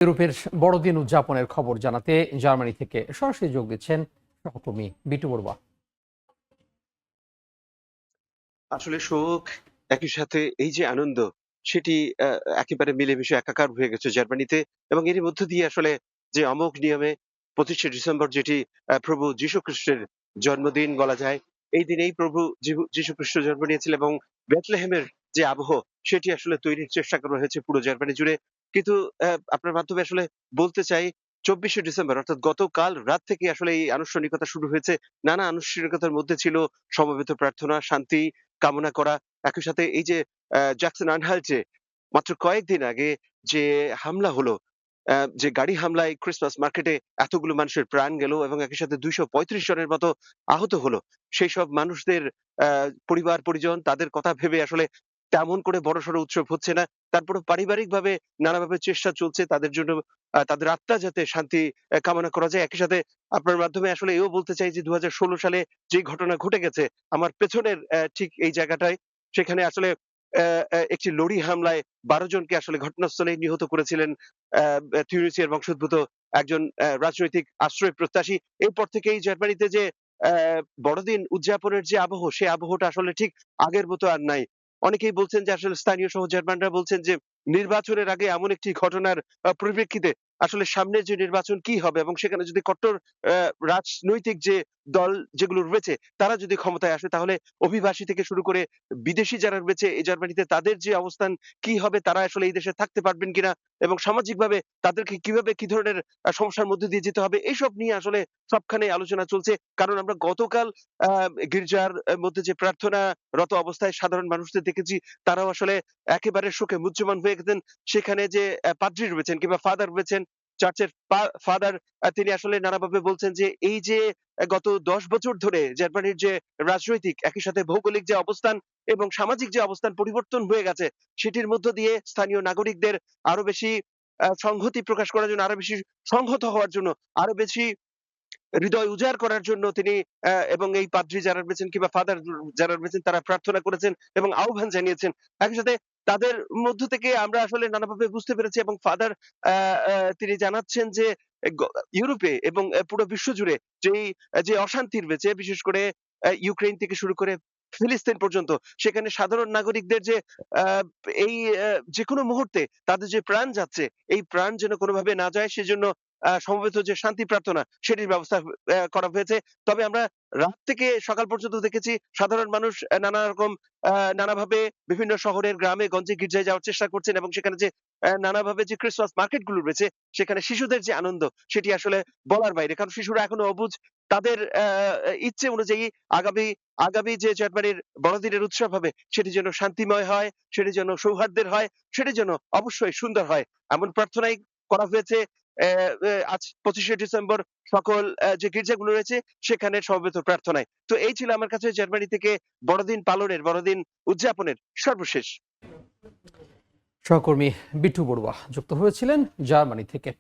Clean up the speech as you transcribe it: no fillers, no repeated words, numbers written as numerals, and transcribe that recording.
ইউরোপের বড়দিন উদযাপনের খবর জানাতে জার্মানি থেকে সরাসরি যোগ দিচ্ছেন সহকর্মী বিটু বড়ুয়া। আসলে শোক, একই সাথে এই যে আনন্দ, সেটি একেবারে মিলেমিশে একাকার হয়ে গেছে জার্মানিতে। এবং এরই মধ্য দিয়ে আসলে যে অমোঘ নিয়মে ২৫শে ডিসেম্বর, যেটি প্রভু যীশু খ্রিস্টের জন্মদিন বলা যায়। এই দিনেই প্রভু যীশু খ্রিস্ট জন্ম নিয়েছিলেন এবং বেথলেহেমের যে আবহ, সেটি আসলে তৈরির চেষ্টা করা হয়েছে পুরো জার্মানি জুড়ে। কিন্তু আপনার মাধ্যমে আসলে বলতে চাই, ২৪শে ডিসেম্বর অর্থাৎ গতকাল রাত থেকে আসলে এই আনুষ্ঠানিকতা শুরু হয়েছে। নানা আনুষ্ঠানিকতার মধ্যে ছিল সমবেত প্রার্থনা, শান্তি কামনা করা। একই সাথে এই যে জ্যাকসন আনহাল্টে মাত্র কয়েকদিন আগে যে হামলা হলো, যে গাড়ি হামলায় ক্রিসমাস মার্কেটে এতগুলো মানুষের প্রাণ গেল এবং একই সাথে ২৩৫ জনের মতো আহত হলো। সেইসব মানুষদের পরিবার-পরিজন, তাদের কথা ভেবে আসলে তেমন করে বড়সড় উৎসব হচ্ছে না। তারপরেও পারিবারিকভাবে নানাভাবে চেষ্টা চলছে তাদের জন্য, তাদের আত্মা যাতে শান্তি কামনা করা যায়। একই সাথে আপনার মাধ্যমে আসলে এও বলতে চাই যে ২০১৬ সালে যে ঘটনা ঘটে গেছে আমার পেছনের ঠিক এই জায়গাটায়, সেখানে আসলে একটি লরি হামলায় ১২ জনকে আসলে ঘটনাস্থলেই নিহত করেছিলেন তিউনিসিয়ার বংশোদ্ভূত একজন রাজনৈতিক আশ্রয় প্রত্যাশী। এরপর থেকেই জার্মানিতে যে অ্যা বড়দিন উদযাপনের যে আবহ, সে আবহটা আসলে ঠিক আগের মতো আর নাই। অনেকেই বলছেন যে আসলে স্থানীয় সহ জার্মানরা বলছেন যে নির্বাচনের আগে এমন একটি ঘটনার পরিপ্রেক্ষিতে আসলে সামনের যে নির্বাচন কি হবে এবং সেখানে যদি কট্টর রাজনৈতিক যে দল যেগুলো রয়েছে তারা যদি ক্ষমতায় আসে, তাহলে অভিবাসী থেকে শুরু করে বিদেশী যারা রয়েছে এই জার্মানিতে তাদের যে অবস্থান কি হবে, তারা আসলে এই দেশে থাকতে পারবেন কিনা এবং সামাজিকভাবে তাদেরকে কিভাবে কি ধরনের সমস্যার মধ্যে দিয়ে যেতে হবে, এইসব নিয়ে আসলে সবখানে আলোচনা চলছে। কারণ আমরা গতকাল আ গির্জার মধ্যে যে প্রার্থনারত অবস্থায় সাধারণ মানুষদের দেখেছি, তারাও আসলে একেবারে শোকে মুহ্যমান হয়ে গেছেন। সেখানে যে পাদ্রী রয়েছেন কিংবা ফাদার রয়েছেন, চার্চের ফাদার, তিনি আসলে নানাভাবে বলছেন যে এই যে গত ১০ বছর ধরে জার্মানির যে রাজনৈতিক, একই সাথে ভৌগোলিক যে অবস্থান এবং সামাজিক যে অবস্থান পরিবর্তন হয়ে গেছে, সেটির মধ্য দিয়ে স্থানীয় নাগরিকদের আরো বেশি সংহতি প্রকাশ করার জন্য, আরো বেশি সংহত হওয়ার জন্য, আরো বেশি হৃদয় উজাড় করার জন্য তিনি এবং এই পাদ্রী যারা রয়েছেন কিংবা ফাদার যারা রয়েছেন, তারা প্রার্থনা করেছেন এবং আহ্বান জানিয়েছেন। একই সাথে তাদের মধ্য থেকে আমরা আসলে নানাভাবে বুঝতে পেরেছি এবং ফাদার আ আ তিনি জানাচ্ছেন যে এ গ ইউরোপে এবং পুরো বিশ্বজুড়ে যে অশান্তি রয়েছে, বিশেষ করে ইউক্রেন থেকে শুরু করে ফিলিস্তিন পর্যন্ত, সেখানে সাধারণ নাগরিকদের যে আ এই যেকোনো মুহূর্তে তাদের যে প্রাণ যাচ্ছে, এই প্রাণ যেন কোনোভাবে না যায় সেজন্য সমবেত যে শান্তি প্রার্থনা, সেটির ব্যবস্থা করা হয়েছে। তবে আমরা রাত থেকে সকাল পর্যন্ত দেখেছি সাধারণ মানুষ নানা রকম আ নানাভাবে বিভিন্ন শহরের গ্রামে গঞ্জে গির্জায় যাওয়ার চেষ্টা করছেন এবং সেখানে যে নানাভাবে যে ক্রিসমাস মার্কেট গুলো রয়েছে, সেখানে শিশুদের যে আনন্দ, সেটি আসলে বলার বাইরে। কারণ শিশুরা এখনো অবুঝ। তাদের ইচ্ছে অনুযায়ী আগামী আগামী যে জার্মানির বড়দিনের উৎসব হবে, সেটি যেন শান্তিময় হয়, সেটি যেন সৌহার্দ্যের হয়, সেটি যেন অবশ্যই সুন্দর হয়। এমন প্রার্থনাই করা হয়েছে আজ ২৫শে ডিসেম্বর সকল যে গির্জাগুলো রয়েছে সেখানে সমবেত প্রার্থনায়। তো এই ছিল আমার কাছে জার্মানি থেকে বড়দিন উদযাপনের সর্বশেষ। সহকর্মী বিটু বড়ুয়া যুক্ত হয়েছিলেন জার্মানি থেকে।